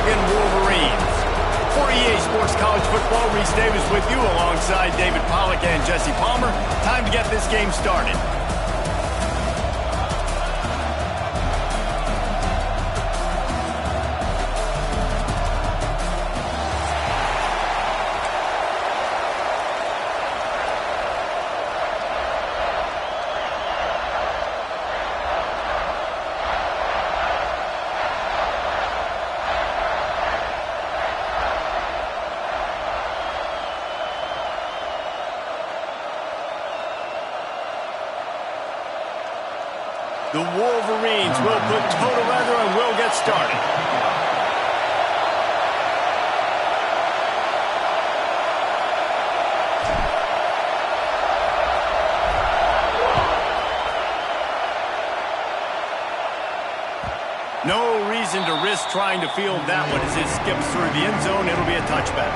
Michigan Wolverines. For EA Sports College Football, Reese Davis with you alongside David Pollack and Jesse Palmer. Time to get this game started. The Wolverines will put toe together and will get started. No reason to risk trying to field that one as it skips through the end zone. It'll be a touchback.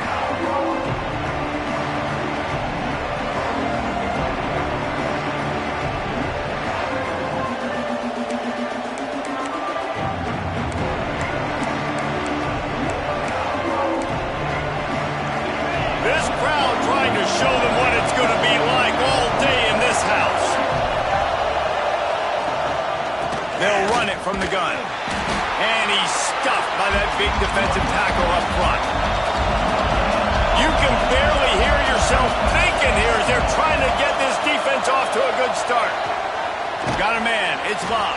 Show them what it's going to be like all day in this house. They'll run it from the gun. And he's stuffed by that big defensive tackle up front. You can barely hear yourself thinking here as they're trying to get this defense off to a good start. Got a man. It's Bob.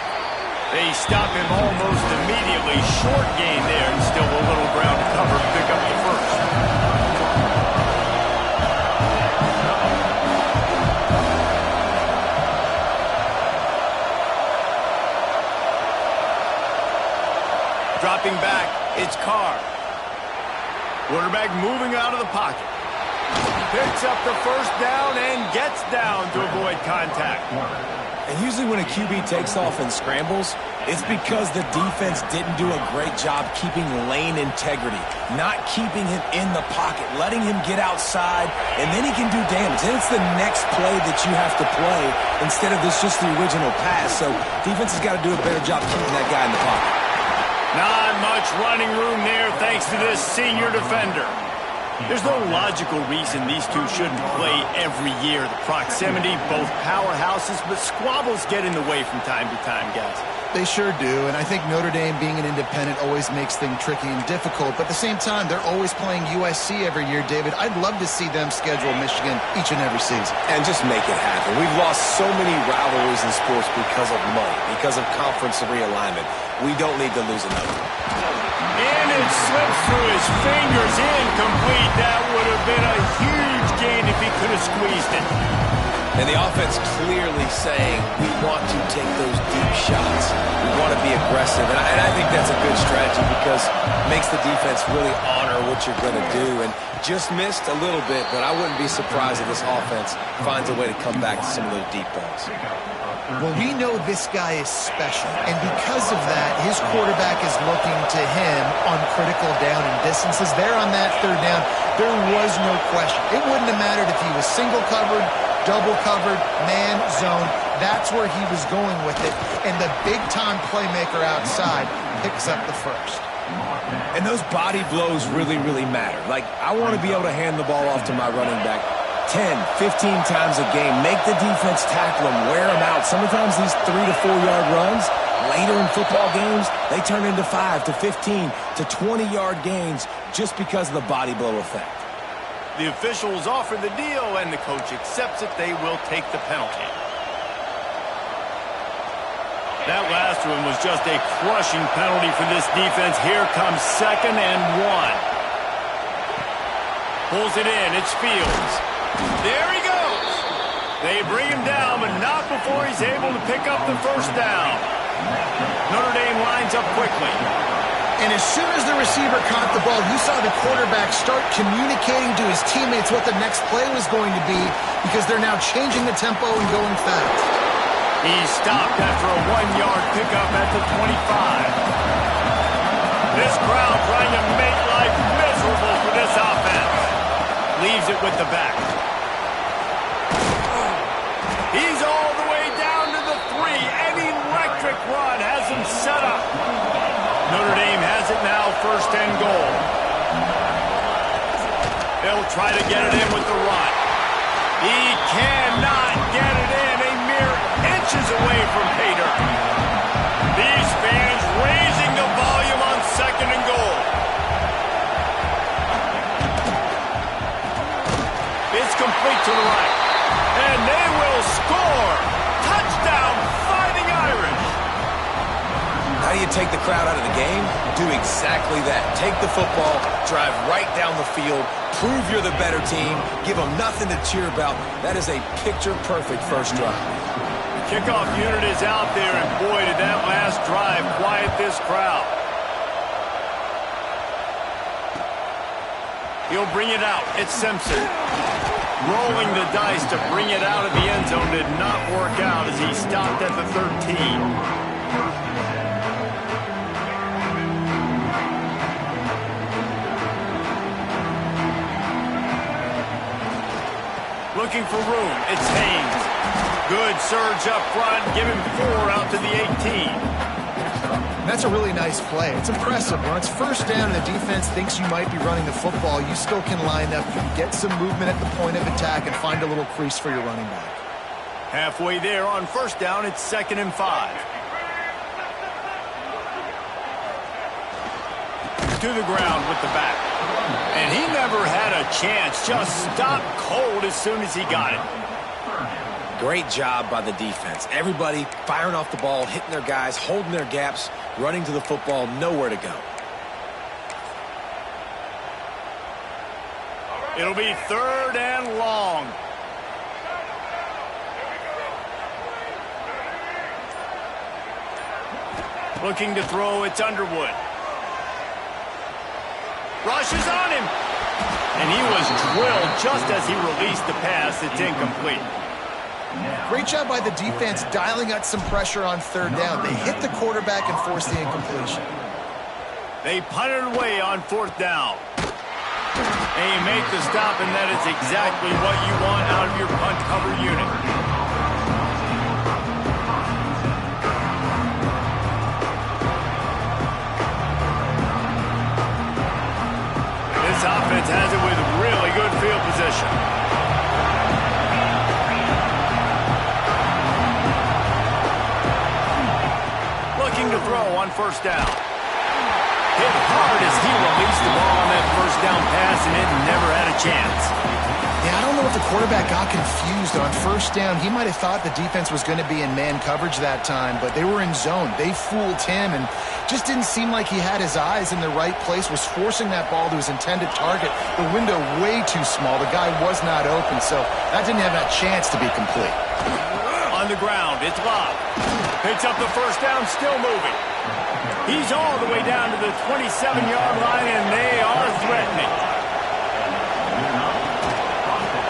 They stop him almost immediately. Short gain there and still a little ground to cover to pick up the first. Dropping back, it's Carr. Quarterback moving out of the pocket. Picks up the first down and gets down to avoid contact. And usually when a QB takes off and scrambles, it's because the defense didn't do a great job keeping lane integrity, not keeping him in the pocket, letting him get outside, and then he can do damage. Then it's the next play that you have to play instead of this just the original pass. So defense has got to do a better job keeping that guy in the pocket. Not much running room there thanks to this senior defender. There's no logical reason these two shouldn't play every year. The proximity, both powerhouses, but squabbles get in the way from time to time, guys. They sure do, and I think Notre Dame being an independent always makes things tricky and difficult, but at the same time, they're always playing USC every year, David. I'd love to see them schedule Michigan each and every season. And just make it happen. We've lost so many rivalries in sports because of money, because of conference realignment. We don't need to lose another. And it slips through his fingers, incomplete. That would have been a huge gain if he could have squeezed it. And the offense clearly saying, we want to take those deep shots. We want to be aggressive. And I think that's a good strategy because it makes the defense really honor what you're going to do. And just missed a little bit, but I wouldn't be surprised if this offense finds a way to come back to some of those deep balls. Well, we know this guy is special, and because of that, his quarterback is looking to him on critical down and distances. There on that third down, there was no question. It wouldn't have mattered if he was single covered, double covered, man, zone. That's where he was going with it, and the big-time playmaker outside picks up the first. And those body blows really, really matter. Like, I want to be able to hand the ball off to my running back 10, 15 times a game. Make the defense tackle them, wear them out. Sometimes these 3 to 4 yard runs, later in football games, they turn into 5 to 15 to 20 yard gains just because of the body blow effect. The officials offer the deal, and the coach accepts it. They will take the penalty. That last one was just a crushing penalty for this defense. Here comes 2nd and 1. Pulls it in. It's Fields. There he goes. They bring him down, but not before he's able to pick up the first down. Notre Dame lines up quickly. And as soon as the receiver caught the ball, you saw the quarterback start communicating to his teammates what the next play was going to be because they're now changing the tempo and going fast. He's stopped after a 1-yard pickup at the 25. This crowd trying to make life miserable for this offense. Leaves it with the back. He's all the way down to the 3. An electric run has him set up. Notre Dame has it now 1st and goal. They'll try to get it in with the run. He cannot get it in. A mere inches away from pay dirt. These fans raising the volume on 2nd and goal. It's complete to the right. And they will score. Touchdown, Fighting Irish. How do you take the crowd out of the game? Do exactly that. Take the football, drive right down the field, prove you're the better team, give them nothing to cheer about. That is a picture-perfect first drive. The kickoff unit is out there, and boy, did that last drive quiet this crowd. He'll bring it out. It's Simpson. Rolling the dice to bring it out of the end zone did not work out as he stopped at the 13. Looking for room. It's Haynes. Good surge up front. Give him 4 out to the 18. That's a really nice play. It's impressive. When it's 1st down and the defense thinks you might be running the football, you still can line up. You can get some movement at the point of attack and find a little crease for your running back. Halfway there on 1st down, it's 2nd and 5. To the ground with the back. And he never had a chance. Just stopped cold as soon as he got it. Great job by the defense. Everybody firing off the ball, hitting their guys, holding their gaps, running to the football, nowhere to go. It'll be 3rd and long. Looking to throw, it's Underwood. Rushes on him. And he was drilled just as he released the pass. It's incomplete. Great job by the defense dialing up some pressure on 3rd down. They hit the quarterback and forced the incompletion. They punted away on 4th down. And you make the stop, and that is exactly what you want out of your punt cover unit. This offense has it with really good field position. Looking to throw on 1st down. Hit hard as he released the ball on that 1st down pass, and it never had a chance. Yeah, I don't know if the quarterback got confused on 1st down. He might have thought the defense was going to be in man coverage that time, but they were in zone. They fooled him and just didn't seem like he had his eyes in the right place, was forcing that ball to his intended target. The window way too small. The guy was not open, so that didn't have that chance to be complete. On the ground, it's Love. Picks up the 1st down, still moving. He's all the way down to the 27-yard line, and they are threatening.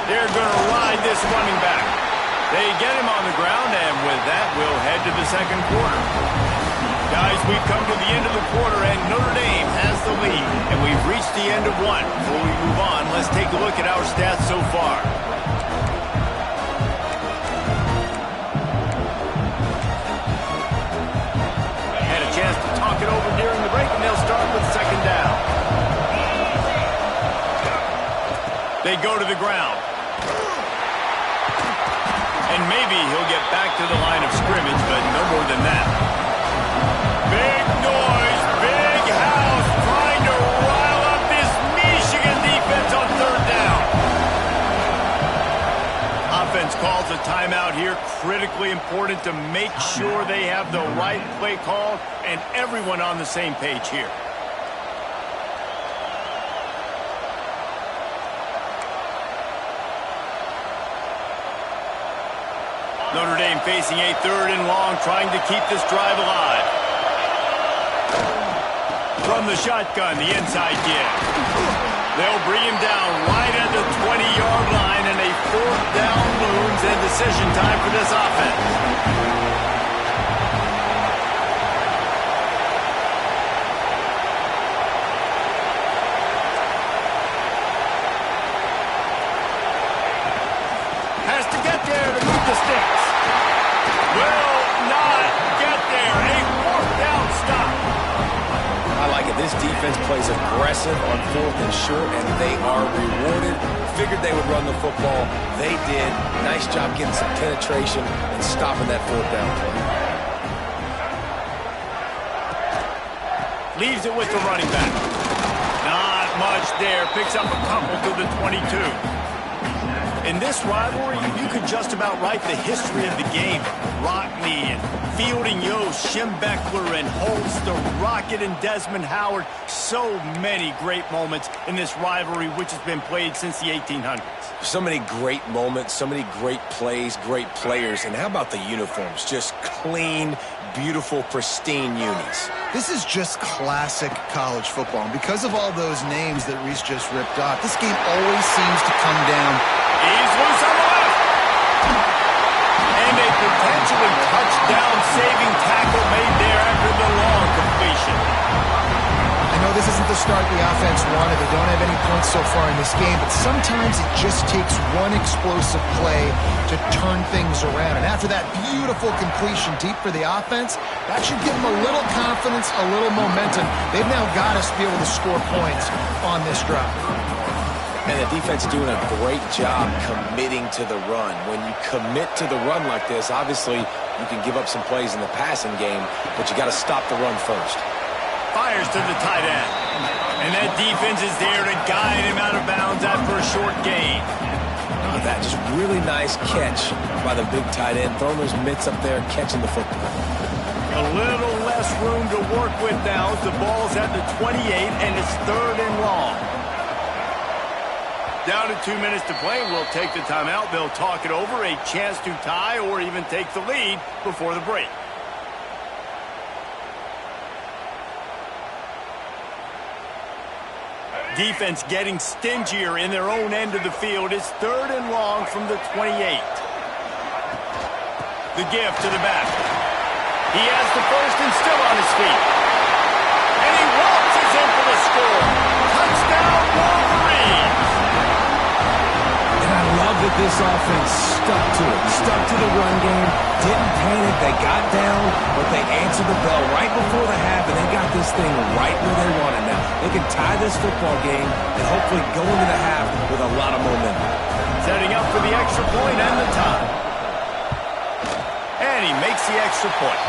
They're going to ride this running back. They get him on the ground, and with that, we'll head to the 2nd quarter. Guys, we've come to the end of the quarter, and Notre Dame has the lead, and we've reached the end of one. Before we move on, let's take a look at our stats so far. Chance to talk it over during the break, and they'll start with 2nd down. They go to the ground. And maybe he'll get back to the line of scrimmage, but no more than that. Big noise, big house, trying to rile up this Michigan defense on 3rd down. Offense calls a timeout here. Critically important to make sure they have the right play call and everyone on the same page here. Notre Dame facing a 3rd and long, trying to keep this drive alive. From the shotgun, the inside kid. They'll bring him down right at the 20-yard line, and a 4th down looms, and decision time for this offense. Has to get there to move the sticks. Will not get there. A 4th down stop. I like it. This defense plays aggressive on 4th and short, and they are rewarded. Figured they would run the football. They did. Nice job getting some penetration and stopping that 4th down play. Leaves it with the running back. Not much there. Picks up a couple to the 22. In this rivalry, you could just about write the history of the game. Rockne and Fielding Yost, Schembechler and Holster, Rocket and Desmond Howard. So many great moments in this rivalry, which has been played since the 1800s. So many great moments, so many great plays, great players. And how about the uniforms? Just clean, beautiful, pristine unis. This is just classic college football. And because of all those names that Reese just ripped off, this game always seems to come down. He's loose on the left. And a potentially touchdown-saving tackle made there after the long completion. I know this isn't the start the offense wanted. They don't have any points so far in this game, but sometimes it just takes one explosive play to turn things around. And after that beautiful completion deep for the offense, that should give them a little confidence, a little momentum. They've now got us to be able to score points on this drive. And the defense doing a great job committing to the run. When you commit to the run like this, obviously you can give up some plays in the passing game, but you got to stop the run first. Fires to the tight end. And that defense is there to guide him out of bounds after a short gain. Look at that, just really nice catch by the big tight end, throwing those mitts up there, catching the football. A little less room to work with now as the ball's at the 28 and it's 3rd and long. Down to 2 minutes to play. We'll take the timeout. They'll talk it over, a chance to tie or even take the lead before the break. Defense getting stingier in their own end of the field. It's 3rd and long from the 28. The give to the back. He has the first and still on his feet. And he waltzes in for the score. Touchdown, Wolverines! And I love that this offense stuck to it. Stuck to the run game. Didn't panic. They got down, but they answered the bell right before the half, and they got this thing right where they want it now. They can tie this football game and hopefully go into the half with a lot of momentum. Setting up for the extra point and the tie. And he makes the extra point.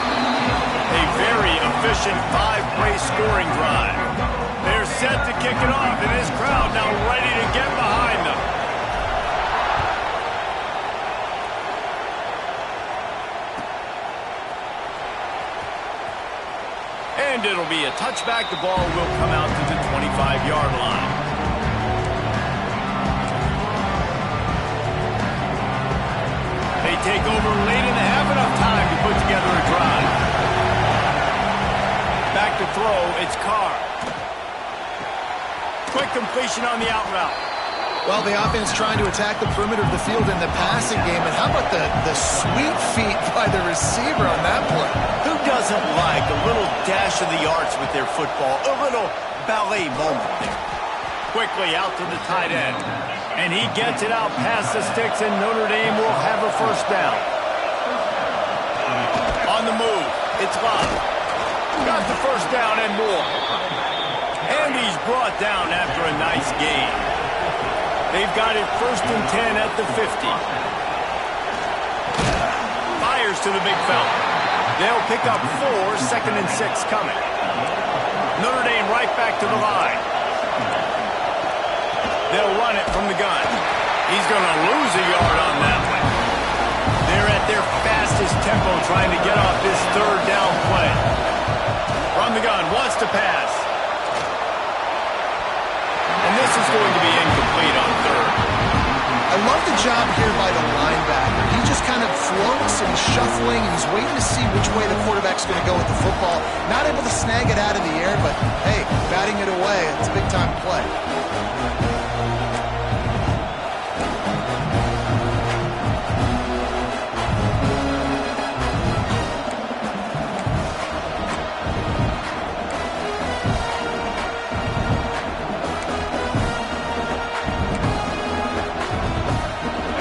A very efficient 5-play scoring drive. They're set to kick it off, and this crowd now ready to get behind them. And it'll be a touchback. The ball will come out to the 25-yard line. They take over late in the half, enough time to put together a drive. Back to throw, it's Carr. Quick completion on the out route. Well, the offense trying to attack the perimeter of the field in the passing game. And how about the sweet feet by the receiver on that play? Who doesn't like a little dash of the arts with their football? A little ballet moment there. Quickly out to the tight end. And he gets it out past the sticks, and Notre Dame will have a first down. On the move, it's Love. Got the first down and more. And he's brought down after a nice gain. They've got it 1st and 10 at the 50. Fires to the big fella. They'll pick up 4, 2nd and 6 coming. Notre Dame right back to the line. They'll run it from the gun. He's going to lose a yard on that one. They're at their fastest tempo trying to get off this 3rd down play. From the gun, wants to pass. And this is going to be incomplete on 3rd. I love the job here by the linebacker. He just kind of floats and he's shuffling and he's waiting to see which way the quarterback's going to go with the football. Not able to snag it out of the air, but hey, batting it away, it's a big-time play.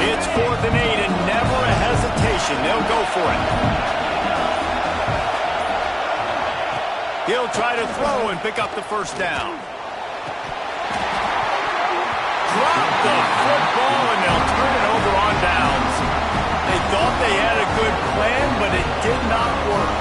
It's 4th and 8 and never a hesitation. They'll go for it. He'll try to throw and pick up the first down. Drop the football, and they'll turn it over on downs. They thought they had a good plan, but it did not work.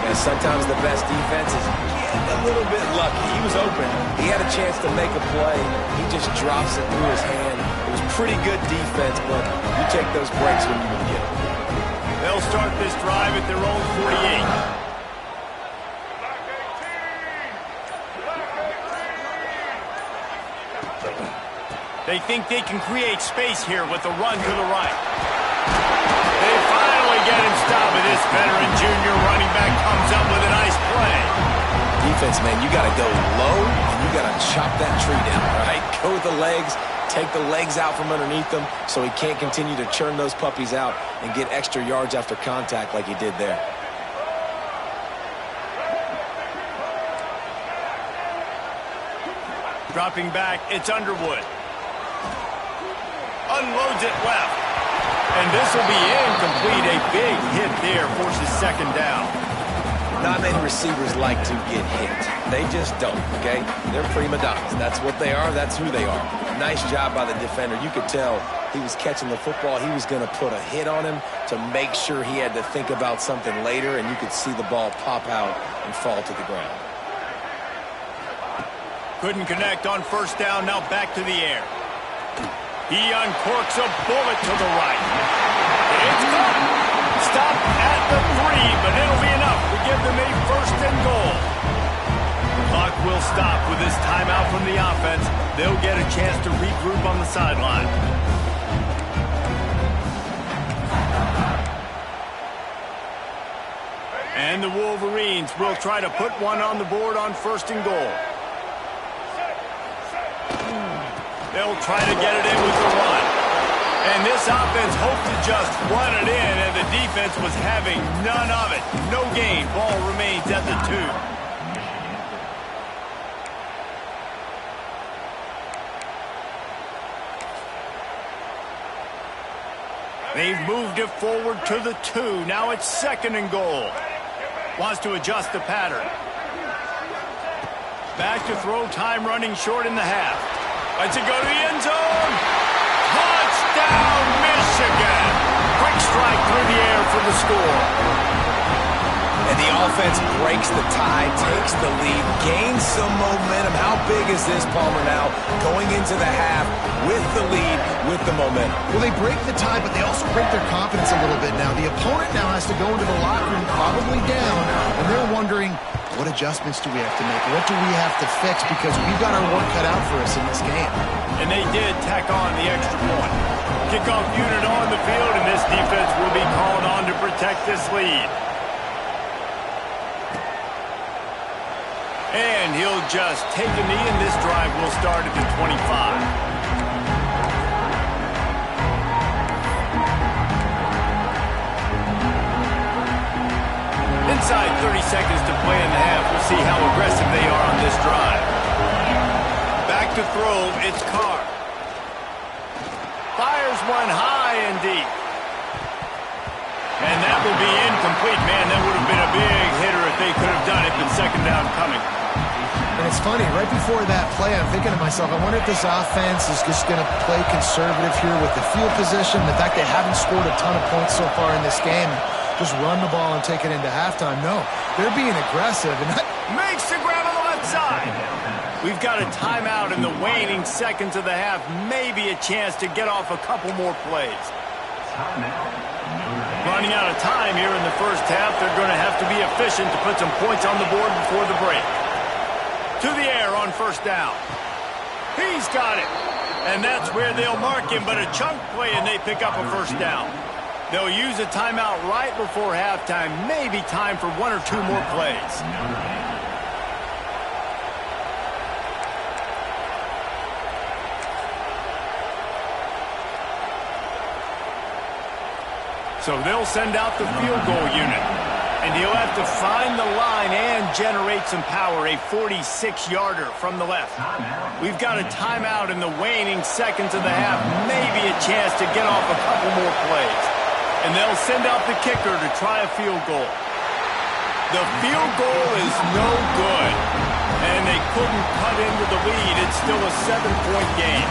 And sometimes the best defense is getting a little bit lucky. He was open. He had a chance to make a play. He just drops it through his hand. It was pretty good defense, but you take those breaks when you can get them. They'll start this drive at their own 48. They think they can create space here with a run to the right. They finally get him stopped, but this veteran junior running back comes up with a nice play. Defense, man, you got to go low, and you got to chop that tree down, right? Go with the legs, take the legs out from underneath them so he can't continue to churn those puppies out and get extra yards after contact like he did there. Dropping back, it's Underwood. Unloads it left. And this will be incomplete. A big hit there forces second down. Not many receivers like to get hit. They just don't, okay? They're prima donnas. That's what they are. That's who they are. Nice job by the defender. You could tell he was catching the football. He was going to put a hit on him to make sure he had to think about something later, and you could see the ball pop out and fall to the ground. Couldn't connect on first down. Now back to the air. He uncorks a bullet to the right. It's caught. Stop at the 3, but it'll be enough to give them a first and goal. The clock will stop with this timeout from the offense. They'll get a chance to regroup on the sideline. And the Wolverines will try to put one on the board on first and goal. They'll try to get it in with the run. And this offense hoped to just run it in, and the defense was having none of it. No gain. Ball remains at the 2. They've moved it forward to the 2. Now it's second and goal. Wants to adjust the pattern. Back to throw, time running short in the half. Lets it go to the end zone. Touchdown, Michigan. Quick strike through the air for the score. And the offense breaks the tie, takes the lead, gains some momentum. How big is this, Palmer, now going into the half with the lead, with the momentum? Well, they break the tie, but they also break their confidence a little bit now. The opponent now has to go into the locker room probably down, and they're wondering, what adjustments do we have to make? What do we have to fix? Because we've got our work cut out for us in this game. And they did tack on the extra point. Kickoff unit on the field, and this defense will be called on to protect this lead. And he'll just take a knee, and this drive will start at the 25. Inside 30 seconds to play in the half. We'll see how aggressive they are on this drive. Back to throw, it's Carr. Fires one high and deep. And that will be incomplete. Man, that would have been a big hitter if they could have done it, but second down coming. And it's funny, right before that play, I'm thinking to myself, I wonder if this offense is just going to play conservative here with the field position, the fact they haven't scored a ton of points so far in this game, just run the ball and take it into halftime. No, they're being aggressive. And that makes the grab on the left side. We've got a timeout in the waning seconds of the half. Maybe a chance to get off a couple more plays. Running out of time here in the first half. They're going to have to be efficient to put some points on the board before the break. To the air on first down. He's got it. And that's where they'll mark him, but a chunk play and they pick up a first down. They'll use a timeout right before halftime. Maybe time for one or two more plays. So they'll send out the field goal unit. And he'll have to find the line and generate some power. A 46-yarder from the left. We've got a timeout in the waning seconds of the half. Maybe a chance to get off a couple more plays. And they'll send out the kicker to try a field goal. The field goal is no good. And they couldn't cut into the lead. It's still a 7-point game.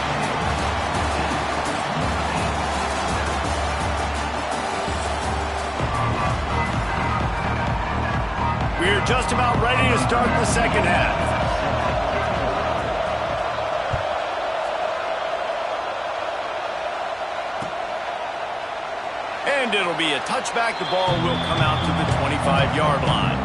We're just about ready to start the second half. And it'll be a touchback. The ball will come out to the 25-yard line.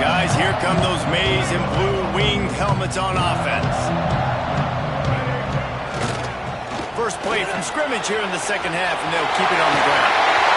Guys, here come those maize and blue winged helmets on offense. First play from scrimmage here in the second half, and they'll keep it on the ground.